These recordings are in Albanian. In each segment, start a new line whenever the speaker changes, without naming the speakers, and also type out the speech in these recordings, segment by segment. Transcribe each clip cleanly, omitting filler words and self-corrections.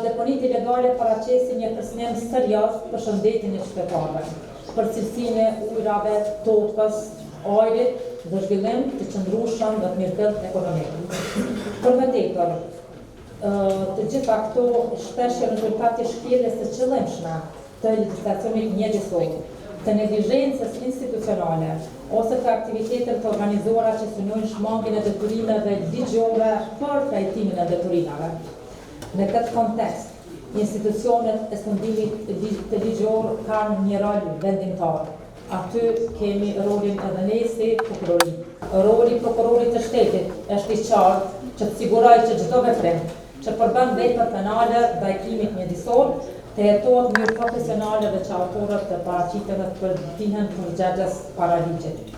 deponit ilegale paraqesin një kërcënim serioz për shëndetin e qytetarëve, për cilësinë e ujrave, tokës, ajrit dhe zhvillim të qëndrueshëm dhe të mirëfillt ekonomik. Për më tepër, të gjitha këto shpesh janë rezultate shkeljes së qëllimshme të legjislacionit mjedisor, të neglizhencës institucionale ose të aktiviteteve të organizuara që synojnë shmangjen e detyrimeve ligjore për trajtimin e detyrimeve. Në këtë kontekst, institucionet e fundimit të ligjor kanë një rol vendimtar. Aty kemi rolin edhe ne si prokurori. Roli prokurorit të shtetit është i qartë që të sigurojë që çdo veprim që përbën vepër penale ndaj krimit mjedisor të jetohet në mënyrë profesionale dhe që autorët të paraqiten dhe të përgjigjen përgjegjës para ligjit.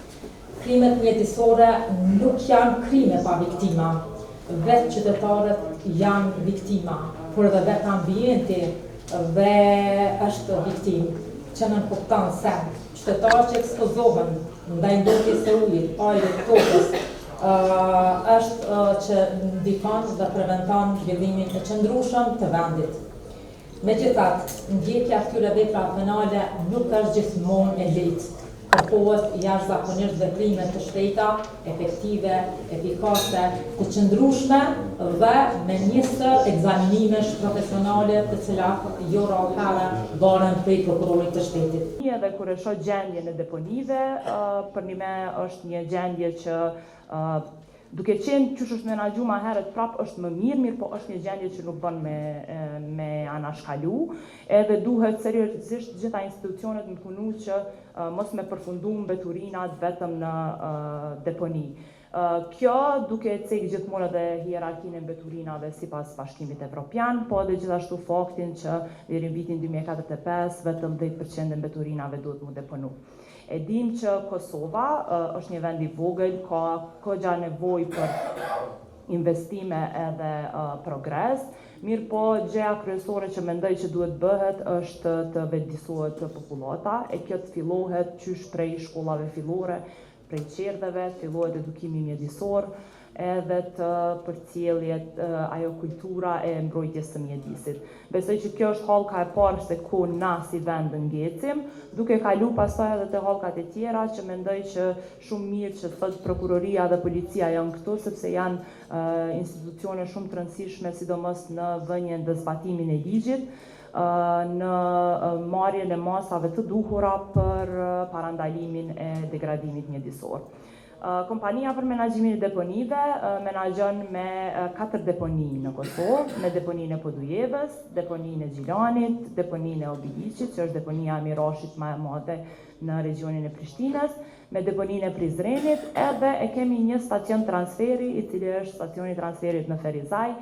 Krimet mjedisore nuk janë krime pa viktima. Vetë qytetarët janë viktima, por edhe vetë ambienti dhe është viktim, që në kupton se qytetarët që ekspozohen ndaj ndotjes së ujit, ajrit, tokës, është që ndikon dhe preventon zhvillimin e qëndrueshëm të vendit. Megjithatë, ndjekja këtyre veprave penale nuk është gjithmonë e lehtë. Kërkohet jashtëzakonisht veprime të shpejta, efektive, efikase, të qëndrueshme dhe me një sër ekzaminimesh profesionale të cilat jo rrallëherë varen prej prokurorit të shtetit.
Edhe kur e shoh gjendjen e deponive, për një është një gjendje që duke qenë që është menaxhu më herët prap është më mirë, po është një gjendje që nuk bën me anashkalu, edhe duhet seriozisht gjitha institucionet në punu që mos me përfundu mbeturinat vetëm në deponi. Kjo duke cek gjithmonë edhe hierarkinë e mbeturinave sipas Bashkimit Evropian, po edhe gjithashtu faktin që deri në vitin 2045 vetëm 10% e mbeturinave duhet mu deponu. E dim që Kosova është një vend i vogël, ka kogja nevojë për investime edhe progres, mirë po gjëja kryesore që mendoj që duhet bëhet është të vetëdijsohet popullata, e kjo të fillohet qysh prej shkollave fillore, prej qerdheve, fillohet edukimi mjedisor, edhe të përcjelljet ajo kultura e mbrojtjes së mjedisit. Besoj që kjo është hallka e parë se ku na si vend ngecim, duke kalu pastaj edhe te hallkat e tjera që mendoj që shumë mirë që thot prokuroria dhe policia janë këtu sepse janë institucione shumë të rëndësishme sidomos në vënien dhe zbatimin e ligjit, në marrjen e masave të duhura për parandalimin e degradimit mjedisor. Kompania për menaxhimin e deponive menaxhon me 4 deponi në Kosovë, me deponinë e Podujevës, deponinë e Gjilanit, deponinë e Obiliqit, që është deponia e Mirashit më e madhe në regionin e Prishtinës, me deponinë e Prizrenit, edhe e kemi një stacion transferi, i cili është stacioni transferit në Ferizaj,